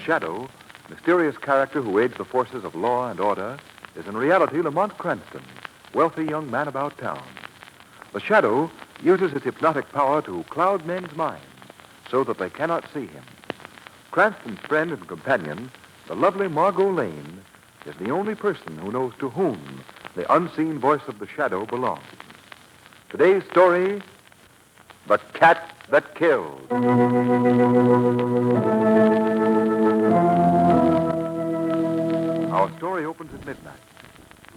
Shadow, mysterious character who aids the forces of law and order, is in reality Lamont Cranston, wealthy young man about town. The Shadow uses its hypnotic power to cloud men's minds so that they cannot see him. Cranston's friend and companion, the lovely Margot Lane, is the only person who knows to whom the unseen voice of the Shadow belongs. Today's story, The Cat That Killed. Our story opens at midnight.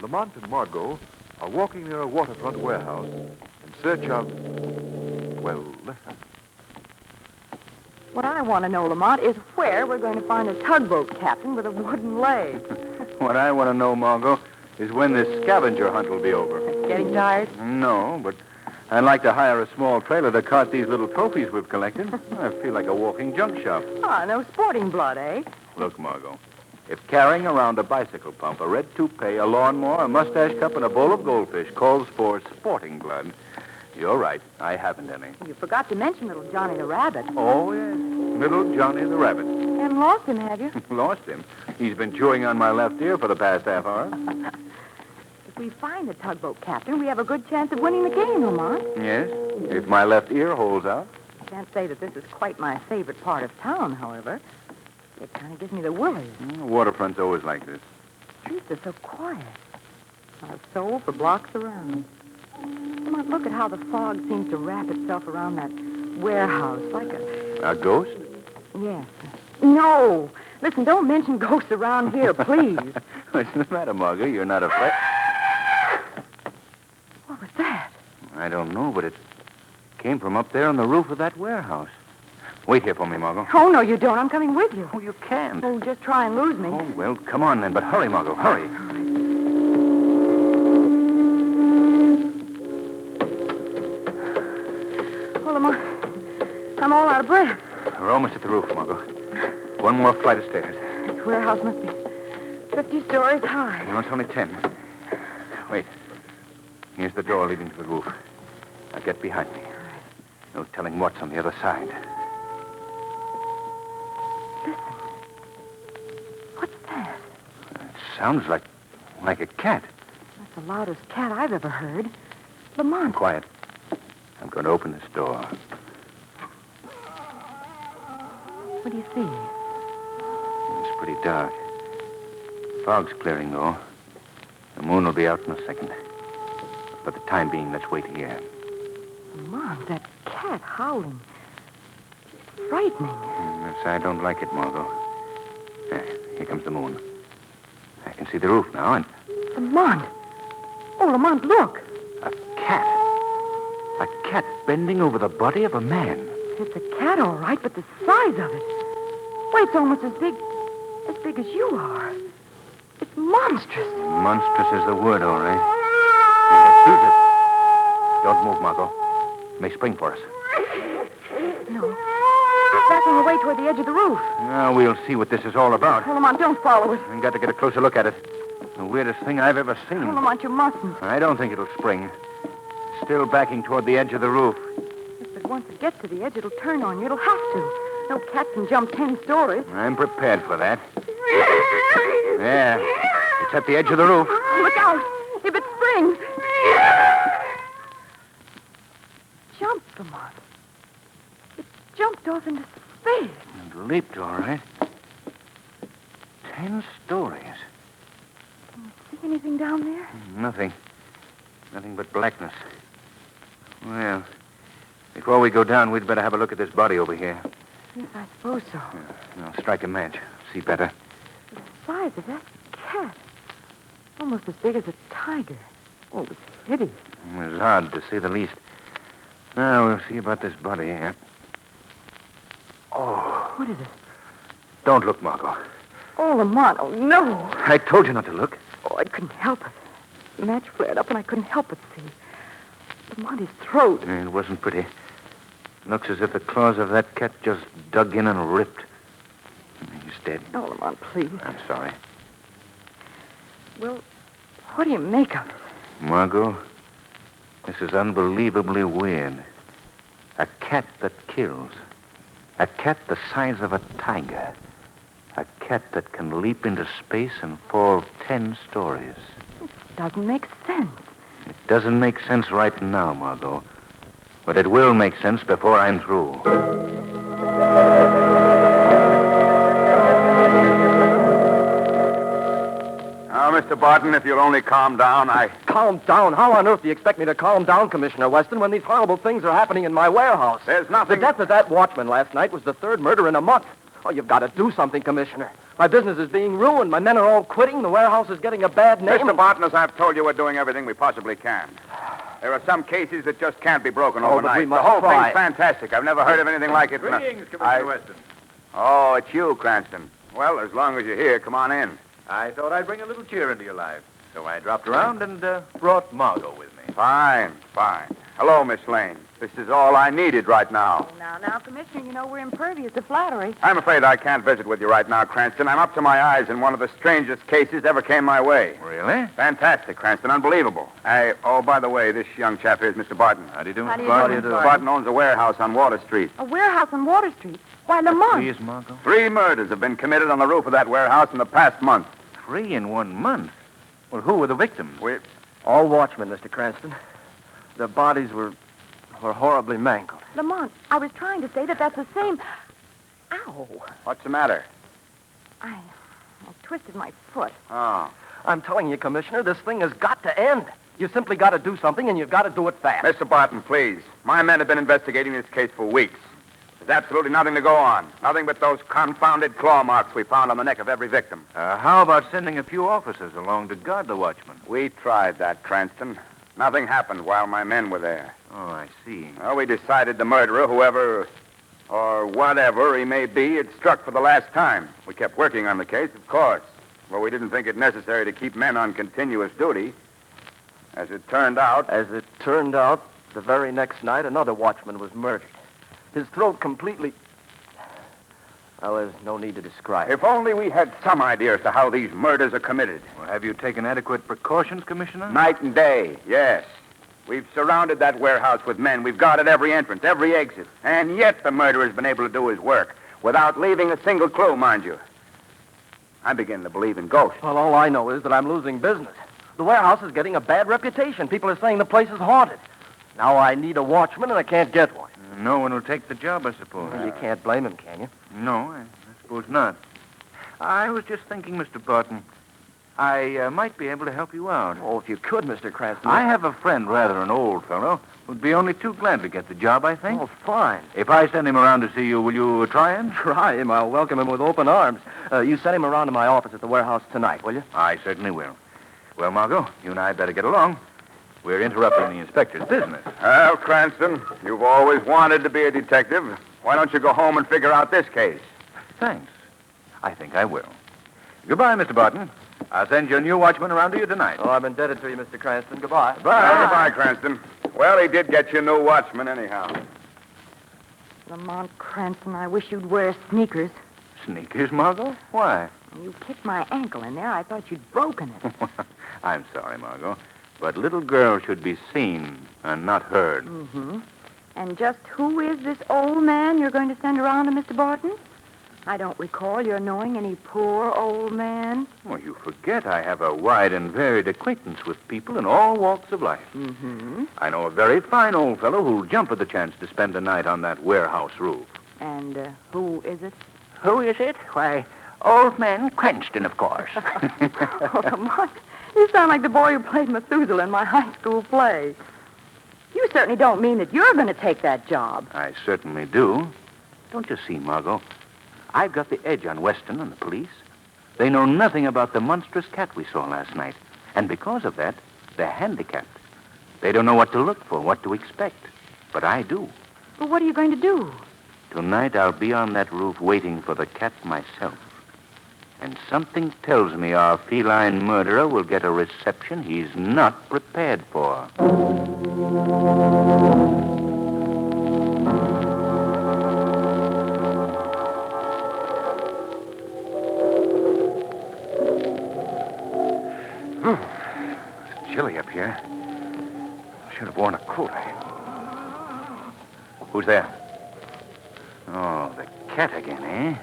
Lamont and Margot are walking near a waterfront warehouse in search of... Well, listen. What I want to know, Lamont, is where we're going to find a tugboat captain with a wooden leg. What I want to know, Margot, is when this scavenger hunt will be over. Getting tired? No, but I'd like to hire a small trailer to cart these little trophies we've collected. I feel like a walking junk shop. Ah, no sporting blood, eh? Look, Margot, if carrying around a bicycle pump, a red toupee, a lawnmower, a mustache cup, and a bowl of goldfish calls for sporting blood, you're right. I haven't any. You forgot to mention little Johnny the Rabbit. Oh, yes. Little Johnny the Rabbit. Haven't lost him, have you? Lost him? He's been chewing on my left ear for the past half hour. If we find the tugboat captain, we have a good chance of winning the game, Lamont. Yes? If my left ear holds out. I can't say that this is quite my favorite part of town, however. It kind of gives me the willies. Waterfront's always like this. Streets are so quiet. Not a soul for blocks around. Lamont, look at how the fog seems to wrap itself around that warehouse like a... A ghost? Yes. No. Listen, don't mention ghosts around here, please. What's the matter, Margot? You're not afraid? What was that? I don't know, but it came from up there on the roof of that warehouse. Wait here for me, Margot. Oh, no, you don't. I'm coming with you. Oh, you can't. Oh, just try and lose me. Oh, well, come on then, but hurry, Margot, hurry. Oh, Lamont, I'm all out of breath. We're almost at the roof, Margot. One more flight of stairs. This warehouse must be 50 stories high. No, it's only 10. Wait. Here's the door leading to the roof. Now get behind me. No telling what's on the other side. Listen. What's that? It sounds like a cat. That's the loudest cat I've ever heard. Lamont. Quiet. I'm going to open this door. What do you see? It's pretty dark. Fog's clearing, though. The moon will be out in a second. For the time being, let's wait here. Lamont, that cat howling. It's frightening. Yes, I don't like it, Margot. Here comes the moon. I can see the roof now, and... Lamont. Oh, Lamont, look. A cat. A cat bending over the body of a man. It's a cat, all right, but the size of it. Why, it's almost as big as you are. It's monstrous. Monstrous is the word, all right. Let's use it. Don't move, Margot. It may spring for us. No. It's backing away toward the edge of the roof. Now, we'll see what this is all about. Oh, Lamont, don't follow it. I've got to get a closer look at it. The weirdest thing I've ever seen. Oh, Lamont, you mustn't. I don't think it'll spring. Still backing toward the edge of the roof. If it wants to get to the edge, it'll turn on you. It'll have to. No cat can jump 10 stories. I'm prepared for that. There. It's at the edge of the roof. Look out. If it springs. Jumped, Lamont. It jumped off into space. It leaped, all right. 10 stories. Can you see anything down there? Nothing. Nothing but blackness. Well, before we go down, we'd better have a look at this body over here. Yes, I suppose so. Now, strike a match. See better. The size of that cat. Almost as big as a tiger. Oh, it was hideous. It was odd, to say the least. Now, we'll see about this body here. Oh. What is it? Don't look, Margot. Oh, Lamont. Oh, no. I told you not to look. Oh, I couldn't help it. The match flared up, and I couldn't help but see. Lamont, his throat. It wasn't pretty. Looks as if the claws of that cat just dug in and ripped. He's dead. Oh, Lamont, please. I'm sorry. Well, what do you make of it? Margot, this is unbelievably weird. A cat that kills. A cat the size of a tiger. A cat that can leap into space and fall 10 stories. Doesn't make sense. It doesn't make sense right now, Margot. But it will make sense before I'm through. Now, Mr. Barton, if you'll only calm down, Calm down? How on earth do you expect me to calm down, Commissioner Weston, when these horrible things are happening in my warehouse? There's nothing... The death of that watchman last night was the third murder in a month. Oh, you've got to do something, Commissioner. My business is being ruined. My men are all quitting. The warehouse is getting a bad name. Mr. Barton, as I've told you, we're doing everything we possibly can. There are some cases that just can't be broken overnight. But we must the whole try. thing's fantastic. I've never heard of anything like it. Greetings, Commissioner Weston. Oh, it's you, Cranston. Well, as long as you're here, come on in. I thought I'd bring a little cheer into your life. So I dropped around and brought Margot with me. Fine. Hello, Miss Lane. This is all I needed right now. Now, Commissioner, you know we're impervious to flattery. I'm afraid I can't visit with you right now, Cranston. I'm up to my eyes in one of the strangest cases ever came my way. Really? Fantastic, Cranston. Unbelievable. Oh, by the way, this young chap here is Mr. Barton. How do you do, How do Mr. you Barton? do, Mr. Mr. Barton owns a warehouse on Water Street. A warehouse on Water Street? Why, Lamont. Please, Margot. 3 murders have been committed on the roof of that warehouse in the past month. 3 in 1 month? Well, who were the victims? All watchmen, Mr. Cranston. Their bodies were horribly mangled. Lamont, I was trying to say that that's the same... Ow. What's the matter? I twisted my foot. Oh. I'm telling you, Commissioner, this thing has got to end. You simply got to do something, and you've got to do it fast. Mr. Barton, please. My men have been investigating this case for weeks. There's absolutely nothing to go on. Nothing but those confounded claw marks we found on the neck of every victim. How about sending a few officers along to guard the watchman? We tried that, Cranston. Nothing happened while my men were there. Oh, I see. Well, we decided the murderer, whoever or whatever he may be, had struck for the last time. We kept working on the case, of course. But we didn't think it necessary to keep men on continuous duty. As it turned out, the very next night, another watchman was murdered. His throat completely... Well, there's no need to describe it. if only we had some idea as to how these murders are committed. Well, have you taken adequate precautions, Commissioner? Night and day, yes. We've surrounded that warehouse with men. We've guarded every entrance, every exit. And yet the murderer's been able to do his work without leaving a single clue, mind you. I begin to believe in ghosts. Well, all I know is that I'm losing business. The warehouse is getting a bad reputation. People are saying the place is haunted. Now I need a watchman, and I can't get one. No one will take the job, I suppose. Well, you can't blame him, can you? No, I suppose not. I was just thinking, Mr. Barton, I might be able to help you out. Oh, if you could, Mr. Cranston. I have a friend, rather an old fellow, who'd be only too glad to get the job, I think. Oh, fine. If I send him around to see you, will you try him? Try him. I'll welcome him with open arms. You send him around to my office at the warehouse tonight, will you? I certainly will. Well, Margot, you and I better get along. We're interrupting the inspector's business. Well, Cranston, you've always wanted to be a detective. Why don't you go home and figure out this case? Thanks. I think I will. Goodbye, Mr. Barton. I'll send your new watchman around to you tonight. Oh, I'm indebted to you, Mr. Cranston. Goodbye. Goodbye, Cranston. Well, he did get you a new watchman anyhow. Lamont Cranston, I wish you'd wear sneakers. Sneakers, Margot? Why? You kicked my ankle in there. I thought you'd broken it. I'm sorry, Margot. But little girls should be seen and not heard. Mm-hmm. And just who is this old man you're going to send around to Mr. Barton? I don't recall your knowing any poor old man. Well, you forget I have a wide and varied acquaintance with people in all walks of life. Mm-hmm. I know a very fine old fellow who'll jump at the chance to spend the night on that warehouse roof. And who is it? Who is it? Why, Old Man Cranston, of course. Oh, Lamont, you sound like the boy who played Methuselah in my high school play. You certainly don't mean that you're going to take that job. I certainly do. Don't you see, Margot? I've got the edge on Weston and the police. They know nothing about the monstrous cat we saw last night. And because of that, they're handicapped. They don't know what to look for, what to expect. But I do. But what are you going to do? Tonight I'll be on that roof waiting for the cat myself. And something tells me our feline murderer will get a reception he's not prepared for. It's chilly up here. Should have worn a coat. Who's there? Oh, the cat again, eh?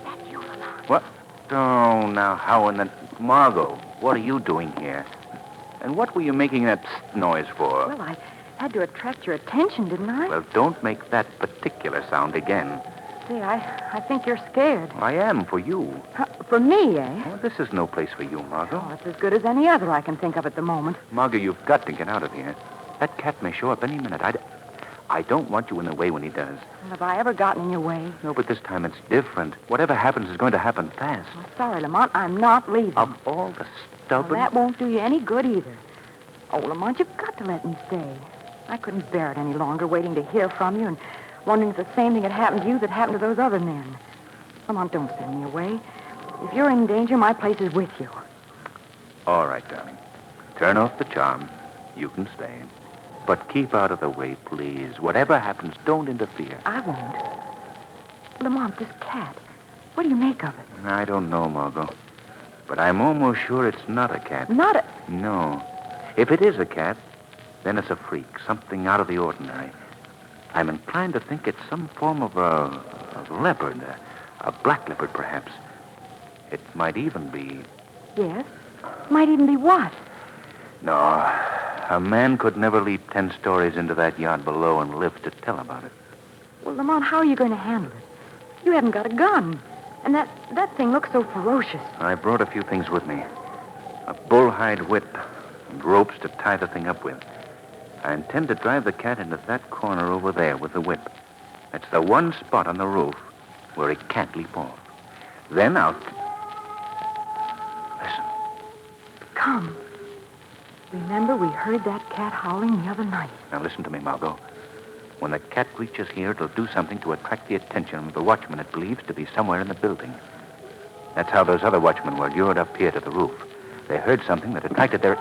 That's you, Lamont. What? Oh, now, how in the... Margot, what are you doing here? And what were you making that psst noise for? Well, I had to attract your attention, didn't I? Well, don't make that particular sound again. Say, I think you're scared. I am for you. For me, eh? Oh, this is no place for you, Margot. Oh, it's as good as any other I can think of at the moment. Margot, you've got to get out of here. That cat may show up any minute. I don't want you in the way when he does. Well, have I ever gotten in your way? No, but this time it's different. Whatever happens is going to happen fast. I'm sorry, Lamont. I'm not leaving. Of all the Well, stubborn... that won't do you any good either. Oh, Lamont, you've got to let me stay. I couldn't bear it any longer, waiting to hear from you and wondering if the same thing had happened to you that happened to those other men. Lamont, don't send me away. If you're in danger, my place is with you. All right, darling. Turn off the charm. You can stay. But keep out of the way, please. Whatever happens, don't interfere. I won't. Lamont, this cat, what do you make of it? I don't know, Margot. But I'm almost sure it's not a cat. Not a... No. If it is a cat, then it's a freak, something out of the ordinary. I'm inclined to think it's some form of a leopard, a black leopard, perhaps. It might even be... Yes? Might even be what? No, a man could never leap 10 stories into that yard below and live to tell about it. Well, Lamont, how are you going to handle it? You haven't got a gun. And that thing looks so ferocious. I brought a few things with me. A bullhide whip and ropes to tie the thing up with. I intend to drive the cat into that corner over there with the whip. That's the one spot on the roof where it can't leap off. Then I'll... Listen. Come. Remember, we heard that cat howling the other night. Now listen to me, Margot. When the cat reaches here, it'll do something to attract the attention of the watchman it believes to be somewhere in the building. That's how those other watchmen were lured up here to the roof. They heard something that attracted their...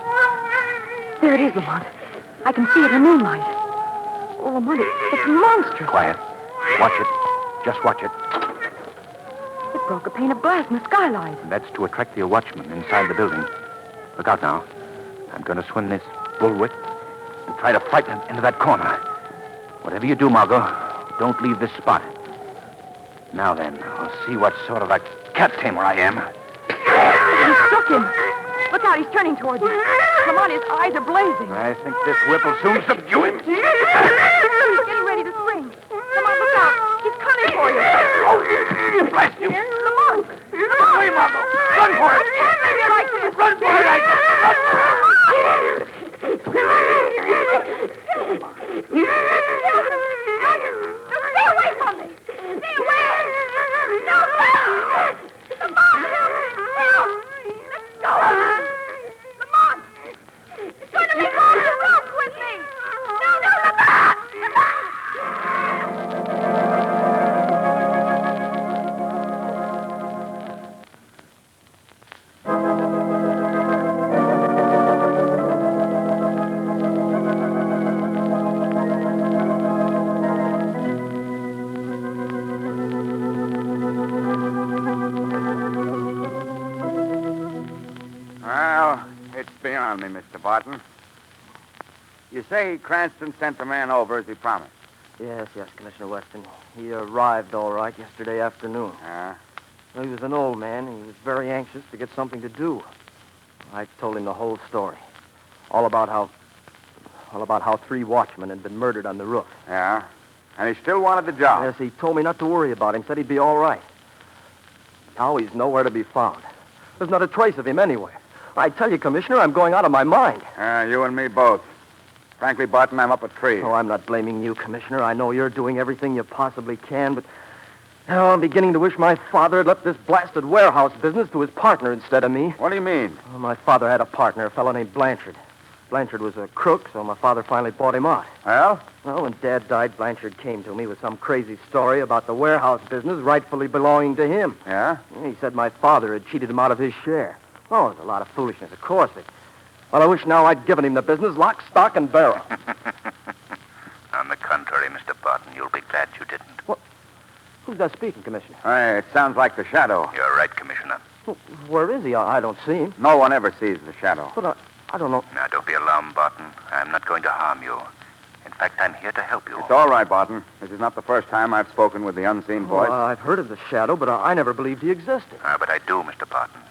There it is, Lamont. I can see it in the moonlight. Oh, Lamont, it's monstrous. Quiet. Watch it. Just watch it. It broke a pane of glass in the skylight. And that's to attract the watchman inside the building. Look out now. I'm going to swing this bullwhip and try to frighten him into that corner. Whatever you do, Margot, don't leave this spot. Now then, I'll see what sort of a cat tamer I am. You shook him. Look out, he's turning towards you. Lamont, his eyes are blazing. I think this whip will soon subdue him. He's getting ready to spring. Lamont, look out. He's coming for you. Oh, blast you. Lamont! Away, Margot. Run for it. Like this. Run for it, I said. Run for it. Stay away from me! Stay away! No! Lamont! Help! Let go! Lamont! It's going to be all the rope with me! No, Lamont! Well, it's beyond me, Mr. Barton. You say Cranston sent the man over as he promised. Yes, Commissioner Weston. He arrived all right yesterday afternoon. Yeah? Well, he was an old man, and he was very anxious to get something to do. I told him the whole story. All about how 3 watchmen had been murdered on the roof. Yeah? And he still wanted the job. Yes, he told me not to worry about him. Said he'd be all right. Now he's nowhere to be found. There's not a trace of him anywhere. I tell you, Commissioner, I'm going out of my mind. You and me both. Frankly, Barton, I'm up a tree. Oh, I'm not blaming you, Commissioner. I know you're doing everything you possibly can, but now I'm beginning to wish my father had left this blasted warehouse business to his partner instead of me. What do you mean? Well, my father had a partner, a fellow named Blanchard. Blanchard was a crook, so my father finally bought him out. Well? Well, when Dad died, Blanchard came to me with some crazy story about the warehouse business rightfully belonging to him. Yeah? He said my father had cheated him out of his share. Oh, it was a lot of foolishness, of course. Well, I wish now I'd given him the business, lock, stock, and barrel. On the contrary, Mr. Barton, you'll be glad you didn't. What? Who's that speaking, Commissioner? It sounds like the Shadow. You're right, Commissioner. Well, where is he? I don't see him. No one ever sees the Shadow. But I don't know. Now, don't be alarmed, Barton. I'm not going to harm you. In fact, I'm here to help you. It's all right, Barton. This is not the first time I've spoken with the unseen voice. I've heard of the shadow, but I never believed he existed. But I do, Mr. Barton.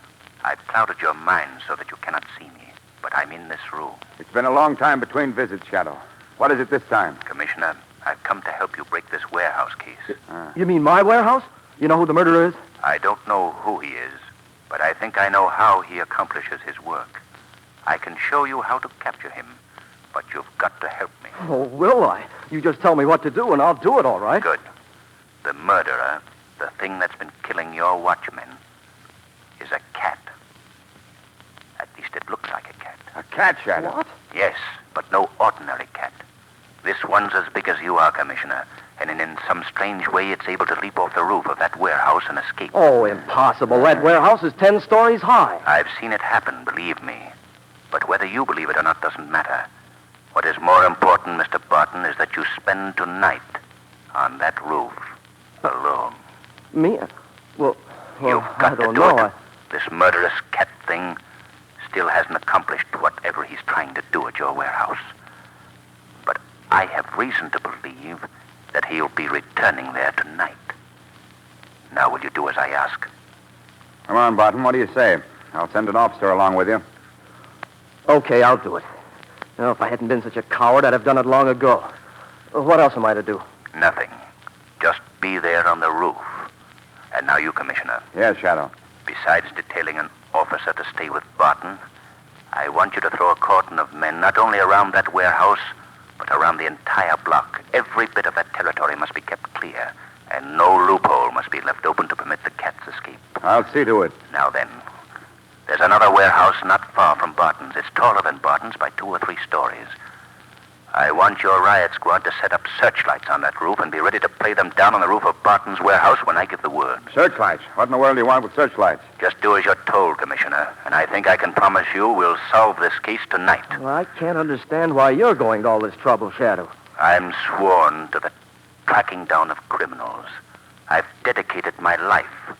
I've clouded your mind so that you cannot see me. But I'm in this room. It's been a long time between visits, Shadow. What is it this time? Commissioner, I've come to help you break this warehouse case. You mean my warehouse? You know who the murderer is? I don't know who he is, but I think I know how he accomplishes his work. I can show you how to capture him, but you've got to help me. Oh, will I? You just tell me what to do, and I'll do it, all right. Good. The murderer, the thing that's been killing your watchmen, is a cat. At least it looks like a cat. A cat, Shadow. What? Yes, but no ordinary cat. This one's as big as you are, Commissioner, and in some strange way it's able to leap off the roof of that warehouse and escape. Oh, impossible. That warehouse is 10 stories high. I've seen it happen, believe me. But whether you believe it or not doesn't matter. What is more important, Mr. Barton, is that you spend tonight on that roof alone. Me? Well, You've I got to don't do know. it. This murderous cat thing still hasn't accomplished whatever he's trying to do at your warehouse. But I have reason to believe that he'll be returning there tonight. Now, will you do as I ask? Come on, Barton. What do you say? I'll send an officer along with you. Okay, I'll do it. Now, if I hadn't been such a coward, I'd have done it long ago. What else am I to do? Nothing. Just be there on the roof. And now you, Commissioner. Yes, Shadow. Besides detailing an officer to stay with Barton, I want you to throw a cordon of men not only around that warehouse, but around the entire block. Every bit of that territory must be kept clear, and no loophole must be left open to permit the cat's escape. I'll see to it. Now then, there's another warehouse not far from Barton's. It's taller than Barton's by 2 or 3 stories. I want your riot squad to set up searchlights on that roof and be ready to play them down on the roof of Barton's warehouse when I give the word. Searchlights? What in the world do you want with searchlights? Just do as you're told, Commissioner, and I think I can promise you we'll solve this case tonight. Well, I can't understand why you're going to all this trouble, Shadow. I'm sworn to the tracking down of criminals. I've dedicated my life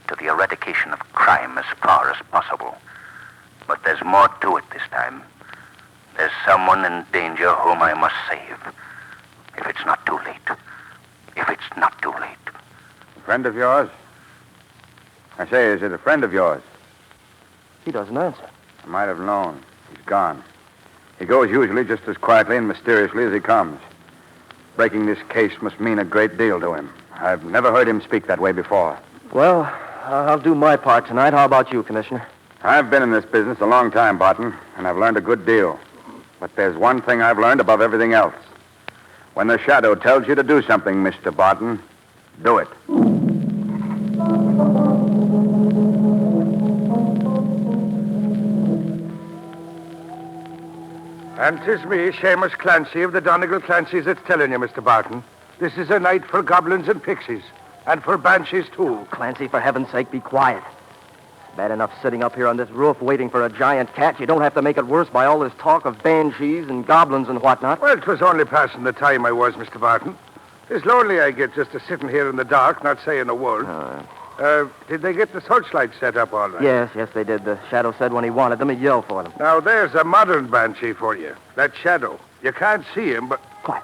to the eradication of crime as far as possible. But there's more to it this time. There's someone in danger whom I must save. If it's not too late. If it's not too late. A friend of yours? I say, is it a friend of yours? He doesn't answer. I might have known. He's gone. He goes usually just as quietly and mysteriously as he comes. Breaking this case must mean a great deal to him. I've never heard him speak that way before. Well, I'll do my part tonight. How about you, Commissioner? I've been in this business a long time, Barton, and I've learned a good deal. But there's one thing I've learned above everything else. When the shadow tells you to do something, Mr. Barton, do it. And 'tis me, Seamus Clancy of the Donegal Clancy's, that's telling you, Mr. Barton. This is a night for goblins and pixies, and for banshees, too. Clancy, for heaven's sake, be quiet. It's bad enough sitting up here on this roof waiting for a giant cat. You don't have to make it worse by all this talk of banshees and goblins and whatnot. Well, 'twas only passing the time I was, Mr. Barton. It's lonely I get just a sitting here in the dark, not saying a word. Did they get the searchlights set up all right? Yes, they did. The Shadow said when he wanted them, he'd yell for them. Now, there's a modern banshee for you. That Shadow. You can't see him, but... Quiet.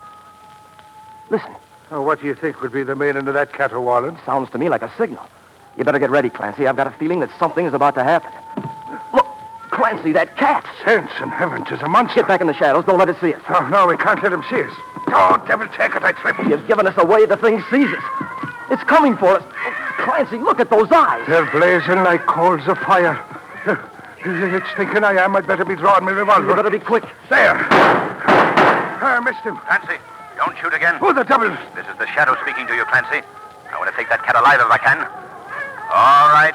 Listen. Oh, what do you think would be the meaning of that caterwauling? Sounds to me like a signal. You better get ready, Clancy. I've got a feeling that something is about to happen. Look, Clancy, that cat. Saints in heaven, 'tis a monster. Get back in the shadows. Don't let it see us. Oh, no, we can't let him see us. Oh, devil take it, I tripped. You've given us away. The thing sees us. It's coming for us. Clancy, look at those eyes. They're blazing like coals of fire. It's thinking I am. I'd better be drawing my revolver. You better be quick. There. I missed him. Clancy, don't shoot again. Oh, the devil. This is the Shadow speaking to you, Clancy. I want to take that cat alive if I can. All right.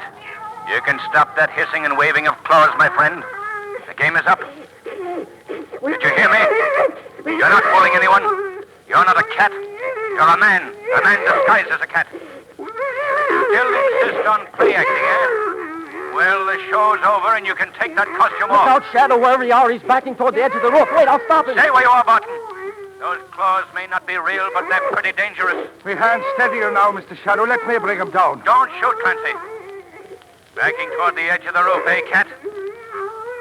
You can stop that hissing and waving of claws, my friend. The game is up. Did you hear me? You're not fooling anyone. You're not a cat. You're a man. A man disguised as a cat. Still insist on play acting, eh? Well, the show's over and you can take that costume Look off. out, Shadow, wherever you are. He's backing toward the edge of the roof. Wait, I'll stop him. Stay where you are, Barton. Those claws may not be real, but they're pretty dangerous. My hand's steadier now, Mr. Shadow. Let me bring him down. Don't shoot, Clancy. Backing toward the edge of the roof, eh, cat?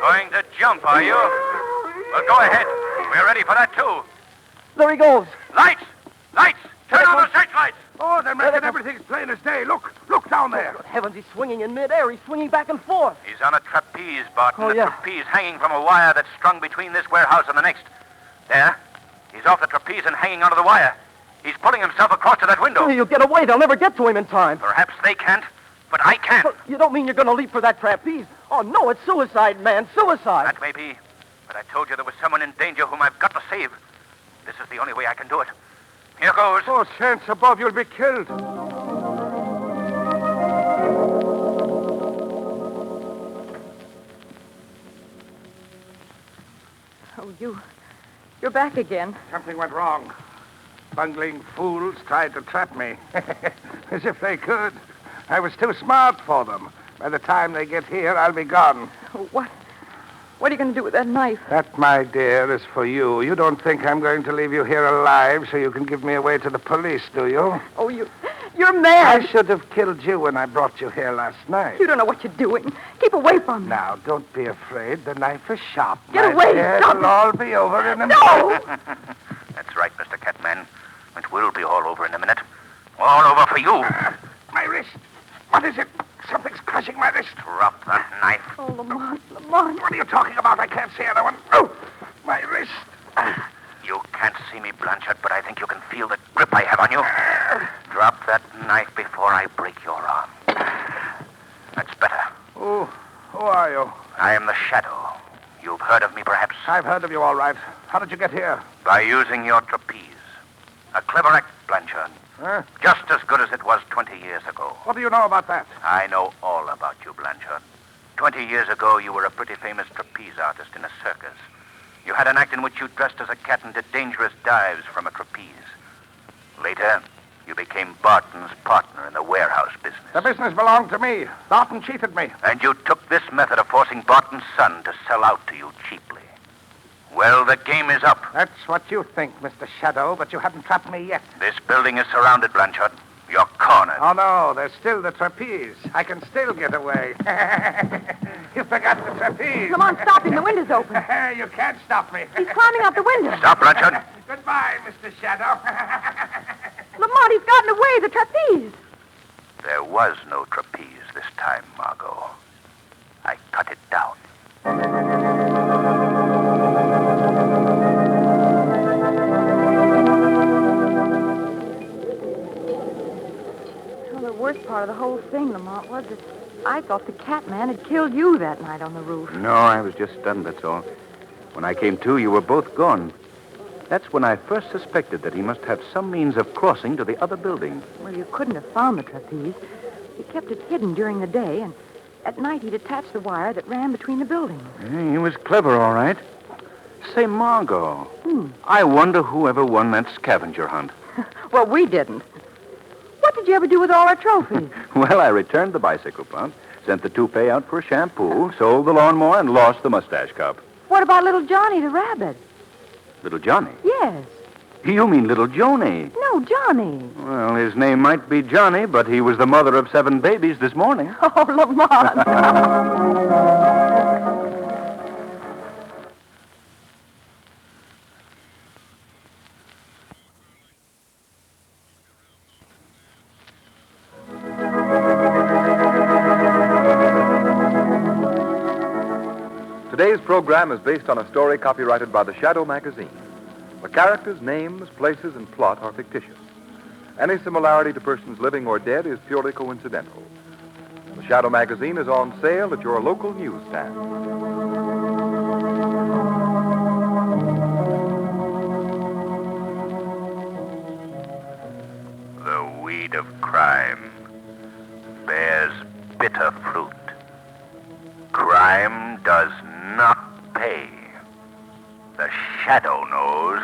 Going to jump, are you? Well, go ahead. We're ready for that, too. There he goes. Lights! Lights! Turn on the searchlights! Oh, they're making everything as plain as day. Look down there. Good heavens, he's swinging in midair. He's swinging back and forth. He's on a trapeze, Barton. Oh, a yeah. trapeze hanging from a wire that's strung between this warehouse and the next. There. He's off the trapeze and hanging onto the wire. He's pulling himself across to that window. He'll get away. They'll never get to him in time. Perhaps they can't, but I can. You don't mean you're going to leap for that trapeze? Oh, no, it's suicide, man. Suicide. That may be, but I told you there was someone in danger whom I've got to save. This is the only way I can do it. Here goes. Oh, chance above, you'll be killed. Oh, you're back again. Something went wrong. Bungling fools tried to trap me. As if they could. I was too smart for them. By the time they get here, I'll be gone. Oh, what are you going to do with that knife? That, my dear, is for you. You don't think I'm going to leave you here alive so you can give me away to the police, do you? Oh, you're mad. I should have killed you when I brought you here last night. You don't know what you're doing. Keep away from me. Now, don't be afraid. The knife is sharp. Get my away. dear. Stop It'll it. all be over in a minute. No! That's right, Mr. Catman. It will be all over in a minute. All over for you. My wrist. What is it? Something's crushing my wrist. Drop that knife. Oh, Lamont. What are you talking about? I can't see anyone. Oh, my wrist. You can't see me, Blanchard, but I think you can feel the grip I have on you. Drop that knife before I break your arm. That's better. Oh, who are you? I am the Shadow. You've heard of me, perhaps? I've heard of you all right. How did you get here? By using your trapeze. A clever act, Blanchard. Huh? Just as good as it was 20 years ago. What do you know about that? I know all about you, Blanchard. 20 years ago, you were a pretty famous trapeze artist in a circus. You had an act in which you dressed as a cat and did dangerous dives from a trapeze. Later, you became Barton's partner in the warehouse business. The business belonged to me. Barton cheated me. And you took this method of forcing Barton's son to sell out to you cheaply. Well, the game is up. That's what you think, Mr. Shadow, but you haven't trapped me yet. This building is surrounded, Blanchard. You're cornered. Oh, no, there's still the trapeze. I can still get away. You forgot the trapeze. Lamont, stop him. The window's open. You can't stop me. He's climbing out the window. Stop, Blanchard. Goodbye, Mr. Shadow. Lamont, he's gotten away. The trapeze. There was no trapeze this time, Margot. I cut it down. Well, the worst part of the whole thing, Lamont, was that I thought the Catman had killed you that night on the roof. No, I was just stunned, that's all. When I came to, you were both gone. That's when I first suspected that he must have some means of crossing to the other building. Well, you couldn't have found the trapeze. He kept it hidden during the day, and at night he'd attach the wire that ran between the buildings. He was clever, all right. Say, Margot, I wonder who ever won that scavenger hunt. Well, we didn't. What did you ever do with all our trophies? Well, I returned the bicycle pump, sent the toupee out for a shampoo, sold the lawnmower, and lost the mustache cup. What about little Johnny the rabbit? Little Johnny? Yes. You mean little Joni? No, Johnny. Well, his name might be Johnny, but he was the mother of 7 babies this morning. Oh, Lamont. Today's program is based on a story copyrighted by the Shadow magazine. The characters, names, places, and plot are fictitious. Any similarity to persons living or dead is purely coincidental. The Shadow magazine is on sale at your local newsstand. The weed of crime bears bitter fruit. Crime does not pay. The Shadow knows.